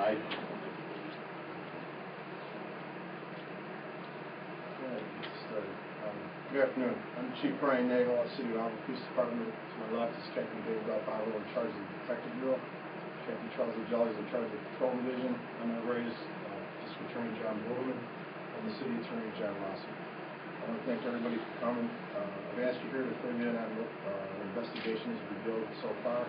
Aye. Good afternoon. I'm Chief Brian Nagel, City of Auburn Police Department. To my left is Captain Dave Ralph in charge of the Detective Bureau. Captain Charles Jelly is in charge of the Patrol Division. On my right is District Attorney John Boardman and the City Attorney John Lawson. I want to thank everybody for coming. I've asked you here to fill you in on the investigations revealed so far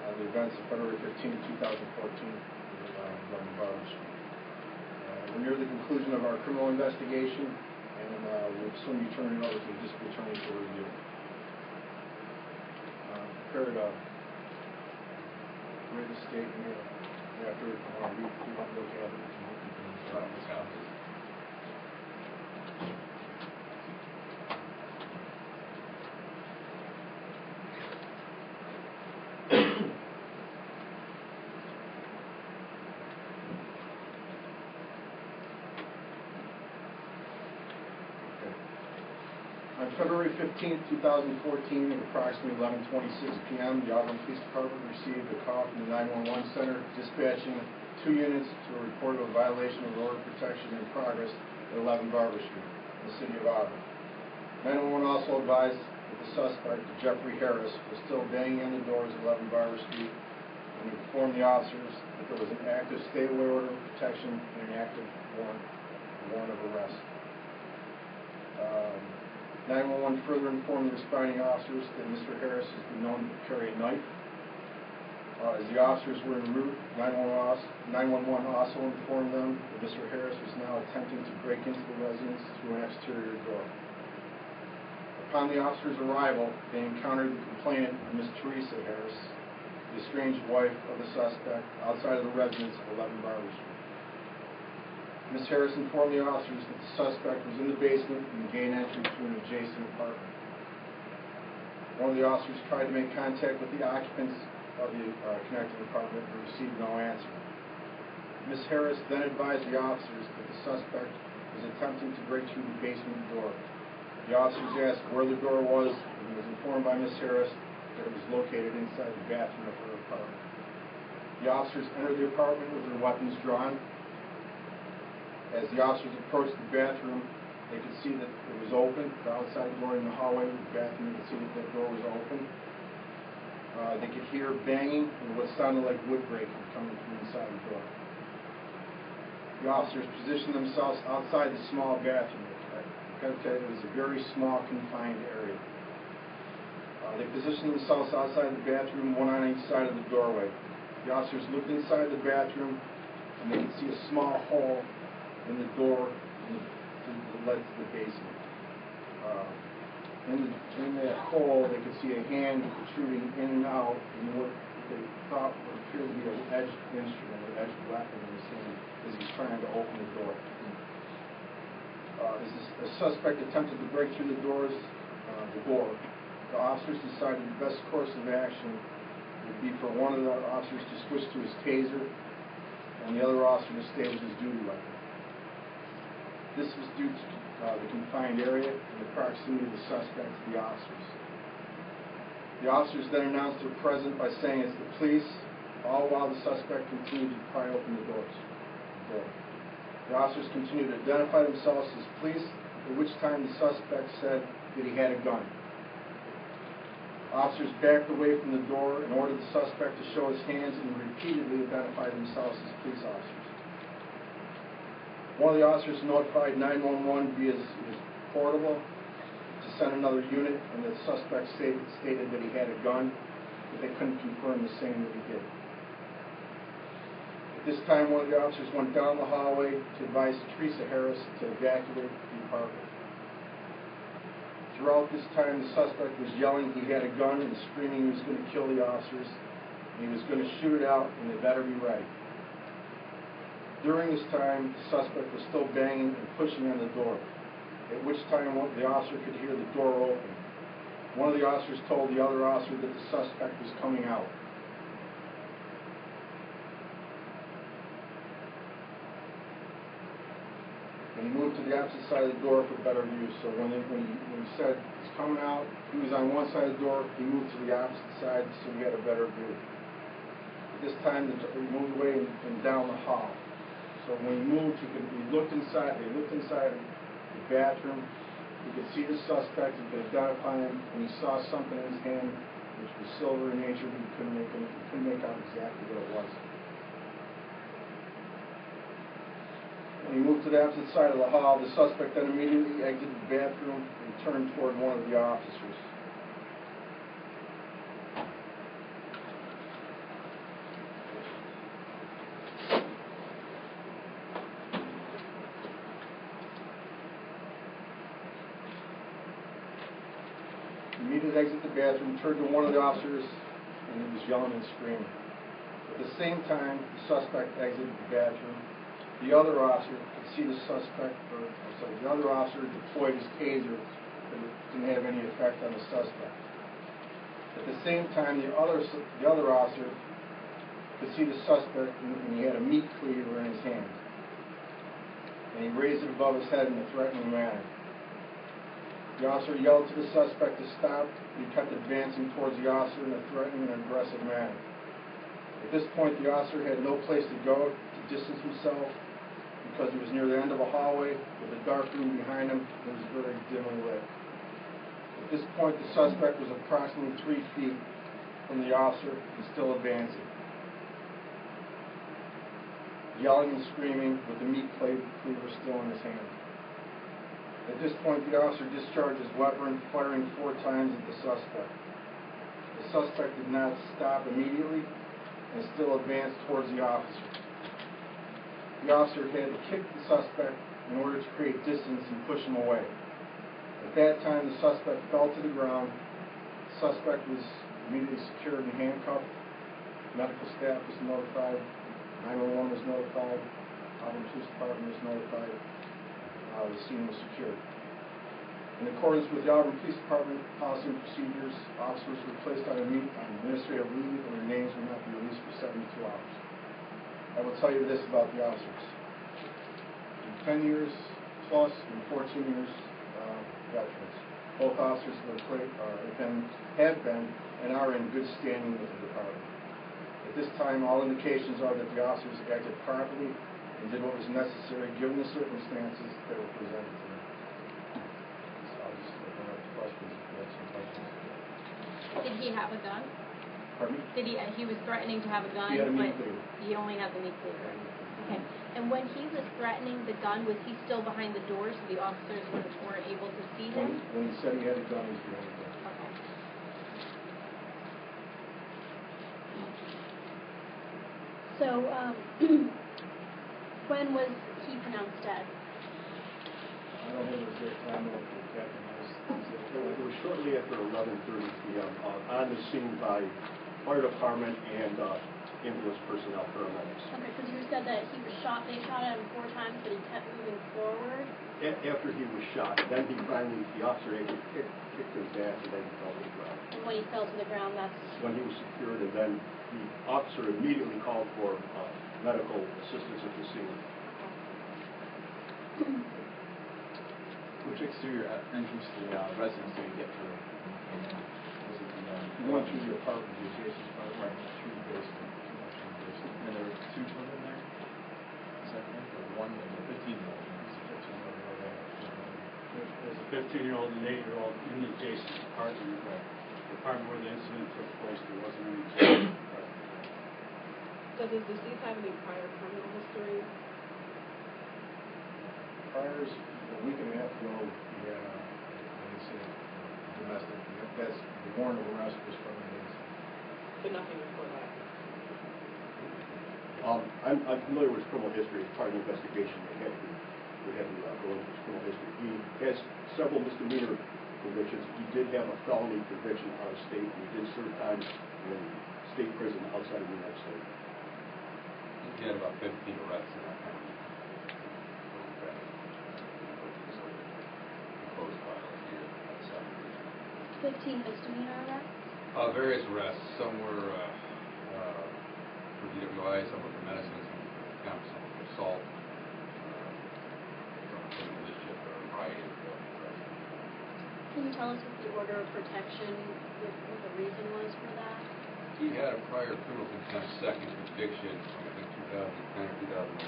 on the events of February 15, 2014 on Barber Street. We're near the conclusion of our criminal investigation, and we'll soon be turning it over to the district attorney for review. Prepared to read the statement after we want to look at it. On February 15, 2014, at approximately 11:26 p.m., the Auburn Police Department received a call from the 911 center dispatching 2 units to a report of a violation of order of protection in progress at 11 Barber Street in the city of Auburn. 911 also advised that the suspect, Jeffrey Harris, was still banging on the doors at 11 Barber Street and informed the officers that there was an active stay-away order of protection and an active warrant of arrest. 911 further informed the responding officers that Mr. Harris has been known to carry a knife. As the officers were en route, 911 also informed them that Mr. Harris was now attempting to break into the residence through an exterior door. Upon the officers' arrival, they encountered the complainant, Ms. Teresa Harris, the estranged wife of the suspect, outside of the residence of 11 Barber Street. Ms. Harris informed the officers that the suspect was in the basement and gained entry to an adjacent apartment. One of the officers tried to make contact with the occupants of the connected apartment but received no answer. Ms. Harris then advised the officers that the suspect was attempting to break through the basement door. The officers asked where the door was and was informed by Ms. Harris that it was located inside the bathroom of her apartment. The officers entered the apartment with their weapons drawn. As the officers approached the bathroom, they could see that it was open. The outside door in the hallway of the bathroom, you could see that that door was open. They could hear banging and what sounded like wood breaking coming from inside the door. The officers positioned themselves outside the small bathroom. I've got to tell you, it was a very small, confined area. They positioned themselves outside the bathroom, one on each side of the doorway. The officers looked inside the bathroom, and they could see a small hole in the door that led to the basement. In that hole, they could see a hand protruding in and out in what they thought would appear to be an edged instrument, an edged weapon in his hand as he's trying to open the door. As the suspect attempted to break through the door, the officers decided the best course of action would be for one of the officers to switch to his taser and the other officer to stay with his duty weapon. This was due to the confined area and the proximity of the suspect to the officers. The officers then announced their presence by saying it's the police, all while the suspect continued to pry open the doors. The officers continued to identify themselves as police, at which time the suspect said that he had a gun. Officers backed away from the door and ordered the suspect to show his hands and repeatedly identified themselves as police officers. One of the officers notified 911 via his portable to send another unit, and the suspect stated that he had a gun, but they couldn't confirm the same that he did. At this time, one of the officers went down the hallway to advise Teresa Harris to evacuate the apartment. Throughout this time, the suspect was yelling he had a gun and screaming he was going to kill the officers, and he was going to shoot it out, and they better be ready. During this time, the suspect was still banging and pushing on the door, at which time the officer could hear the door open. One of the officers told the other officer that the suspect was coming out. And he moved to the opposite side of the door for better view. So when he said he's coming out, he was on one side of the door, he moved to the opposite side so he had a better view. At this time, he moved away and down the hall. So when he moved, they looked inside the bathroom. He could see the suspect, he could identify him, and he saw something in his hand which was silver in nature, but he couldn't make out exactly what it was. When he moved to the opposite side of the hall, the suspect then immediately exited the bathroom and turned toward one of the officers. Immediately exited the bathroom, turned to one of the officers, and he was yelling and screaming. At the same time, the suspect exited the bathroom. The other officer could see the suspect, the other officer deployed his taser, but it didn't have any effect on the suspect. At the same time, the other officer could see the suspect, and he had a meat cleaver in his hand. And he raised it above his head in a threatening manner. The officer yelled to the suspect to stop, but he kept advancing towards the officer in a threatening and aggressive manner. At this point, the officer had no place to go to distance himself because he was near the end of a hallway with a dark room behind him that was very dimly lit. At this point, the suspect was approximately 3 feet from the officer and still advancing, yelling and screaming with the meat cleaver still in his hand. At this point, the officer discharged his weapon, firing 4 times at the suspect. The suspect did not stop immediately and still advanced towards the officer. The officer had to kick the suspect in order to create distance and push him away. At that time, the suspect fell to the ground. The suspect was immediately secured and handcuffed. Medical staff was notified. 911 was notified. Auburn Police Department was notified. The scene was secured. In accordance with the Auburn Police Department policy and procedures, officers were placed on administrative leave and their names will not be released for 72 hours. I will tell you this about the officers. In 10 years plus and 14 years veterans, both officers have been and are in good standing with the department. At this time, all indications are that the officers acted properly and did what was necessary given the circumstances that were presented to them. So I'll just open up to questions if you have some questions. Did he have a gun? Pardon me? He was threatening to have a gun, He had a meat but cleaver. he only had the meat cleaver. Okay. And when he was threatening the gun, was he still behind the door so the officers weren't able to see him? When he said he had a gun, he was behind the door. Okay. So, when was he pronounced dead? I don't have the exact time of the captain. It was shortly after 11:30 p.m. On the scene by fire department and ambulance personnel, paramedics. Okay, because you said that he was shot. They shot at him 4 times, but he kept moving forward. After he was shot, then the officer kicked his ass and then he fell to the ground. And when he fell to the ground, that's when he was secured, and then the officer immediately called for medical assistance at the scene. Which exterior entrance to the residence did you get through? You went through the apartment, the adjacent apartment, through the basement. And there were 2 children there? Is that right? Or one, there was a 15-year-old. There's a 15-year-old and an 8-year-old in the adjacent apartment. The apartment where the incident took place, there wasn't any children. Does the deceased have any prior criminal history? Priors, a week and a half ago, we had an incident, domestic. That's the warrant of arrest was from an incident. But nothing before that? I'm familiar with his criminal history. As part of the investigation, we had to go into his criminal history. He has several misdemeanor convictions. He did have a felony conviction out of state. He did serve time in state prison outside of New York State. He had about 15 arrests in that time. 15 misdemeanor arrests? Various arrests. Some were for DWI, some were for medicine, some were for contempt, some were for assault, some were for mischief, or a variety of arrests. Can you tell us what the order of protection, what the reason was for that? He had a prior criminal contempt second conviction from, I think, 2010 or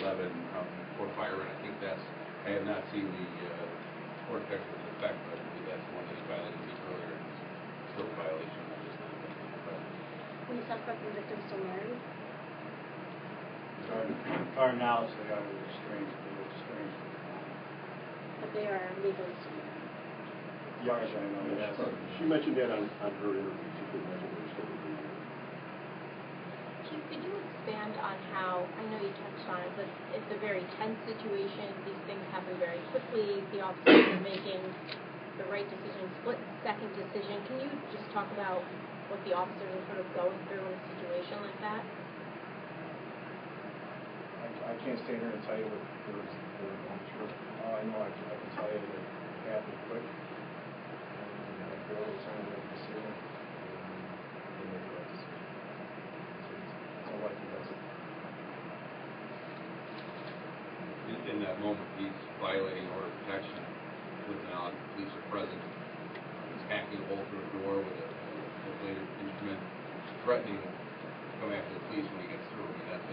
2011 for firearm. I think that's, I have not seen the court effect of the effect, but I believe that's the one that he violated earlier, and it's still a violation. I just not When the suspect and victim still married? To our knowledge, they are estranged, But they are legally still married. as far as I know, yes. She mentioned that on her interview. She did mention they were still agreeing. Chief, could you expand on how, I know you touched on it, but it's a very tense situation, these things happen very quickly, the officers are making the right decision, split-second decision. Can you just talk about what the officers are sort of going through in a situation like that? I can't stand here and tell you what they're going through. All I know, I can tell you that it happened quick. And I barely time to make a decision. And they make the right decision. That's all I can do. In that moment, he's violating order of protection with the knowledge the police are present. He's hacking a hole through a door with a bladed instrument, threatening to come after the police when he gets through. I mean, that's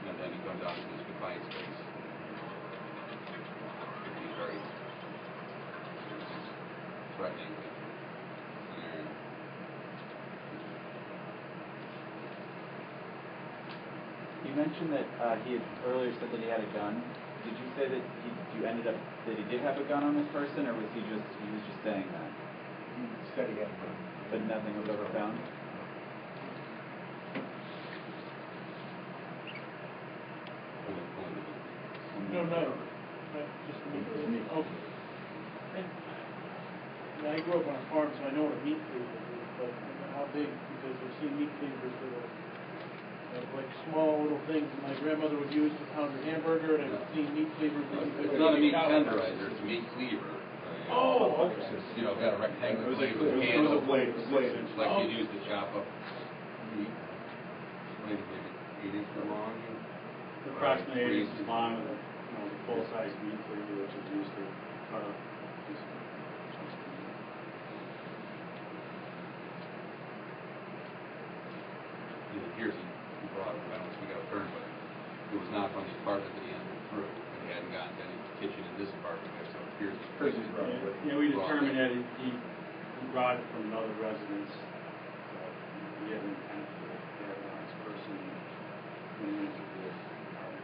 and then he comes out into his confined space. He's very threatening scenario. You mentioned that he had earlier said that he had a gun. Did you say that you ended up that he did have a gun on this person, or was he was just saying that? He said he had a gun. But nothing was ever found? No, just a minute. Okay. And I grew up on a farm, so I know what a meat cleaver is, but I don't know how big, because I've seen meat cleavers that are like small little things that my grandmother would use to pound her hamburger, and I've seen meat cleavers that you could It's not a meat tenderizer, it's a meat cleaver. Oh, okay. It's, got a rectangular blade with a It handle. was a blade. It's like you use to chop up meat. Maybe 8 inches long. Approximately 8 inches long, with the full-size meat cleaver, which is used to cut up. Here's he brought it. I don't speak out of turn, but it was not from the apartment that he entered through. And he hadn't gotten to any kitchen in this apartment yet, so here's his place. We determined that he brought it from another residence. So he had an intent to have it on his person when he entered the apartment.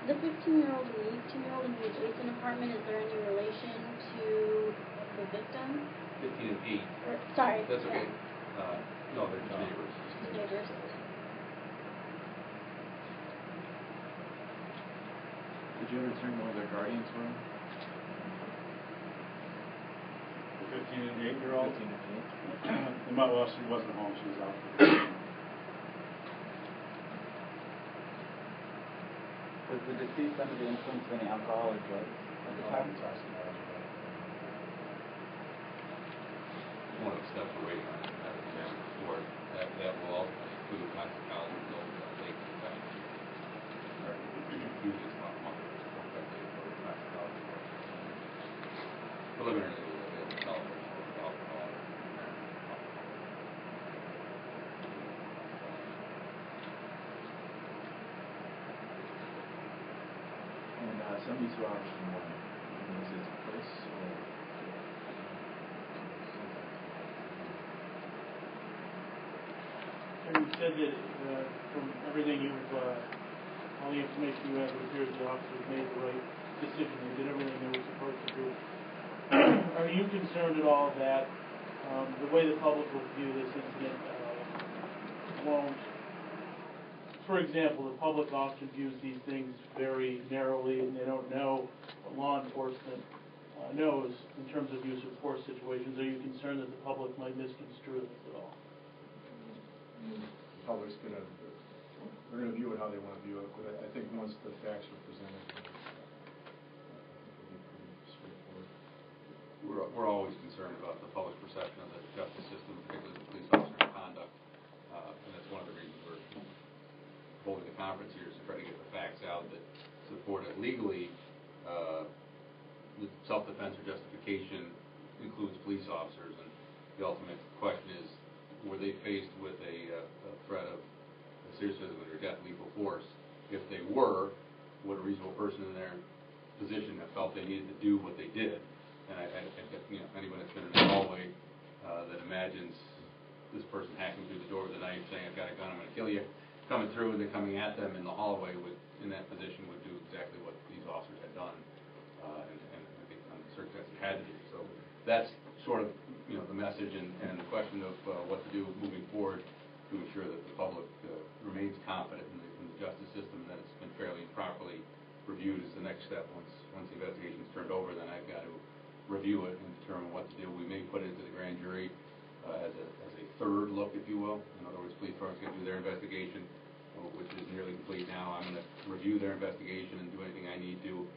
The 15-year-old and the 18-year-old in the adjacent apartment, is there any relation to the victim? 15 and 8. Sorry. That's okay. No, they're just neighbors. Neighbors. Did you ever determine who their guardians were? The 15 and 8-year-old? 15 and 8. Well, she wasn't home. She was out. Was the deceased under the influence of any alcohol or drugs at the time? One of the steps we're waiting on is that exam report. That will ultimately include toxicology results that will take the time. Usually it's about a month before the toxicology report. Preliminarily, we'll be able to tell if there's alcohol or And 72 hours from when was it took place? And you said that from everything all the information you have, it appears the officers made the right decision. They did everything they were supposed to do. Are you concerned at all that the way the public will view this incident won't, for example, the public often views these things very narrowly, and they don't know what law enforcement knows in terms of use of force situations. Are you concerned that the public might misconstrue this at all? The public's they're gonna view it how they want to view it, but I think once the facts are presented, it'll be pretty straightforward. We're always concerned about the public perception of the justice system, particularly the police officer's conduct. And that's one of the reasons we're holding a conference here, is to try to get the facts out that support it. Legally, the self-defense or justification includes police officers, and the ultimate question is, were they faced with a threat of serious physical or death, lethal force? If they were, would a reasonable person in their position have felt they needed to do what they did? And I anyone that's been in the hallway that imagines this person hacking through the door with a knife, saying, "I've got a gun, I'm going to kill you," coming through and then coming at them in the hallway in that position would do exactly what these officers had done, and I think on the circumstances had to do. So that's sort of the message and the question of what to do moving forward to ensure that the public remains confident in the justice system, and that it's been fairly and properly reviewed is the next step. Once the investigation is turned over, then I've got to review it and determine what to do. We may put it into the grand jury as a third look, if you will. In other words, police department's going to do their investigation, which is nearly complete now. I'm going to review their investigation and do anything I need to,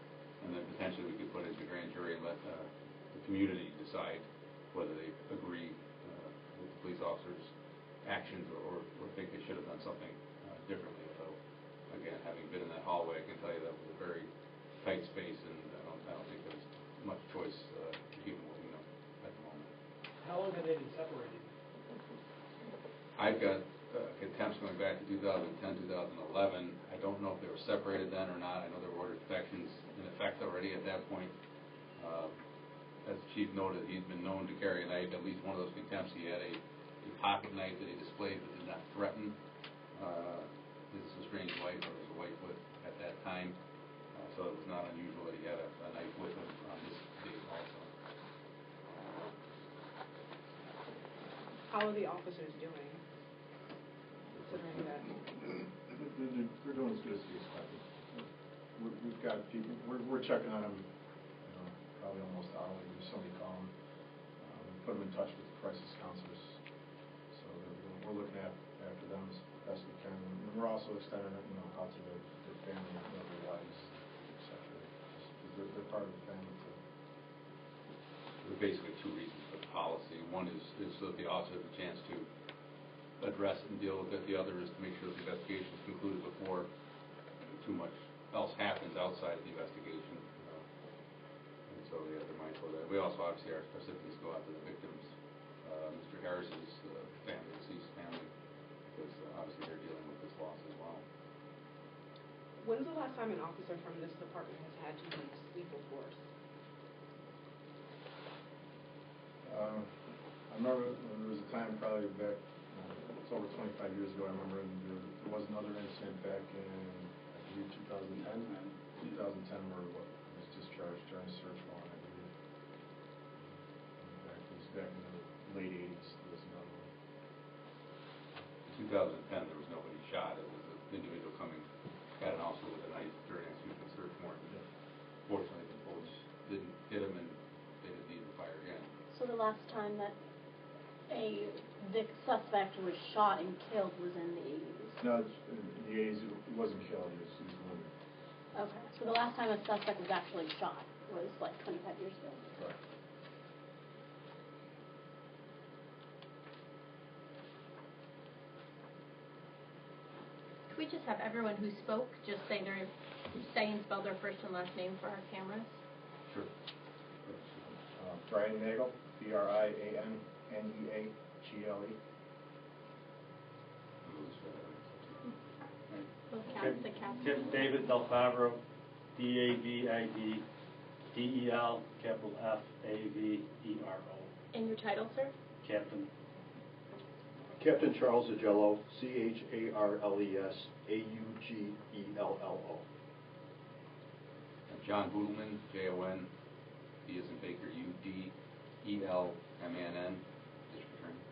and then potentially we could put it into the grand jury and let the community decide whether they agree with the police officers' actions or think they should have done something differently. Although, again, having been in that hallway, I can tell you that was a very tight space, and I don't think there's much choice given what we know at the moment. How long have they been separated? I've got contempts going back to 2010, 2011. I don't know if they were separated then or not. I know there were order protections in effect already at that point. As the chief noted, he's been known to carry a knife. At least one of those contempts, he had a pocket knife that he displayed but did not threaten his estranged wife or his wife with at that time. So it was not unusual that he had a knife with him on this date also. How are the officers doing, considering that? They're doing as good as we expected. We've got people, we're checking on them, probably almost hourly. If somebody call them, we put them in touch with the crisis counselors. So we're looking after them as best we can. And we're also extending it, out to their family, their wives, etc. Because they're part of the family too. There are basically two reasons for the policy. One is so that the officer has a chance to address it and deal with it. The other is to make sure the investigation is concluded before too much else happens outside of the investigation. And so they're mindful of that. We also obviously our sympathies go out to the victims, Mr. Harris's family, deceased family, because obviously they're dealing with this loss as well. When's the last time an officer from this department has had to use lethal force? I remember there was a time probably back, it's over 25 years ago, I remember there was another incident back in, I believe, 2010 where what was discharged during a search warrant, I believe. It was back in the late 80s, there was another one. In 2010, there was nobody shot. It was an individual coming at an officer with a knife during execution of search warrant. Fortunately, the bullets didn't hit him, and they didn't need to fire again. So the last time that the suspect was shot and killed was in the 80s? No, in the 80s he wasn't killed, he was wounded. Okay, so the last time a suspect was actually shot was like 25 years ago? Right. Could we just have everyone who spoke just say and spell their first and last name for our cameras? Sure. Brian Nagel, Brianneagle. David Del Favro, DAVIDDEL, capital FAVERO. And your title, sir? Captain. Captain Charles Agello, CharlesAuguello. John Boodleman, Jon, B as in Baker, UDELMANN, District Attorney.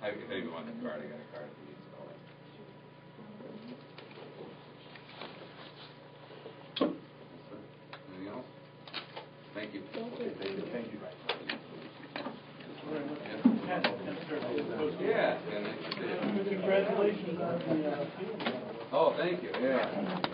If anyone wants a card, I got a card if you need to call it. Anything else? Thank you. Thank you. Thank you. Yeah, and nice to see you. Congratulations on the Oh, thank you. Yeah.